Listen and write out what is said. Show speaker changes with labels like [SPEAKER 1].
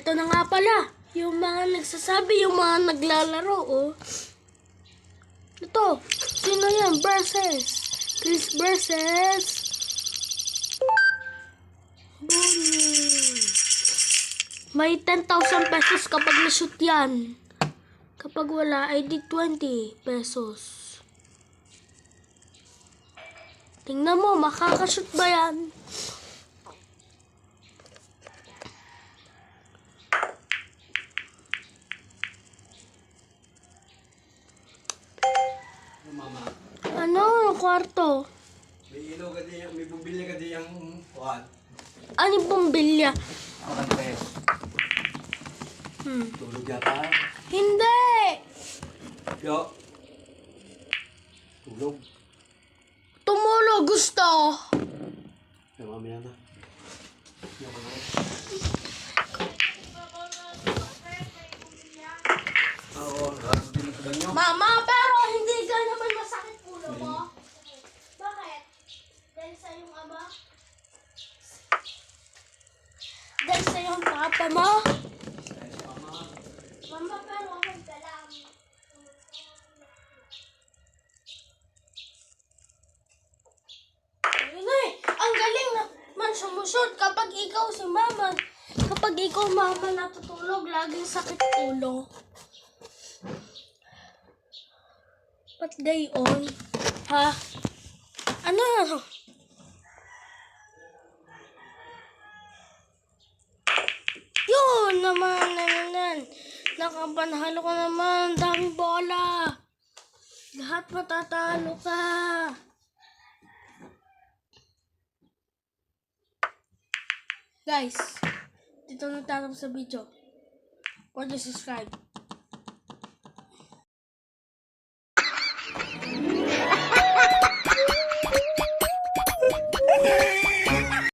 [SPEAKER 1] Ito na nga pala. Yung mga nagsasabi, yung mga naglalaro, oh. Ito. Sino yan? Versus. Chris versus Bonnie. May 10,000 pesos kapag na-shoot yan. Kapag wala, ay di 20 pesos. Tingnan mo, makakashoot ba yan?
[SPEAKER 2] Mama,
[SPEAKER 1] Ano? Kwarto?
[SPEAKER 2] may ilaw ka di, may bumili ka di yung kuhan.
[SPEAKER 1] Ano yung bumbilya?
[SPEAKER 2] Akan pes. Tulog yata.
[SPEAKER 1] Hindi!
[SPEAKER 2] Yo. Tulog.
[SPEAKER 1] Tumulo gusto!
[SPEAKER 2] Yo, mamaya na. Yo, mamaya. Oo, din ka ganyo.
[SPEAKER 1] Mama, pero hindi ka naman masakit ulo mo. Bakit? Dahil sa iyong ama? Dahil sa iyong papa mo? Mama, pero huwag ka lang. Ayun na eh. Ang galing naman sumusot kapag ikaw si mama. Kapag ikaw mama natutulog, laging sakit ulo. Ba't gayon? Ha? Ano? Yun naman. Nakapanhalo ka naman. Daming bola. Lahat matatalo ka. Guys, dito na tatapos sa video. Huwag niyo subscribe.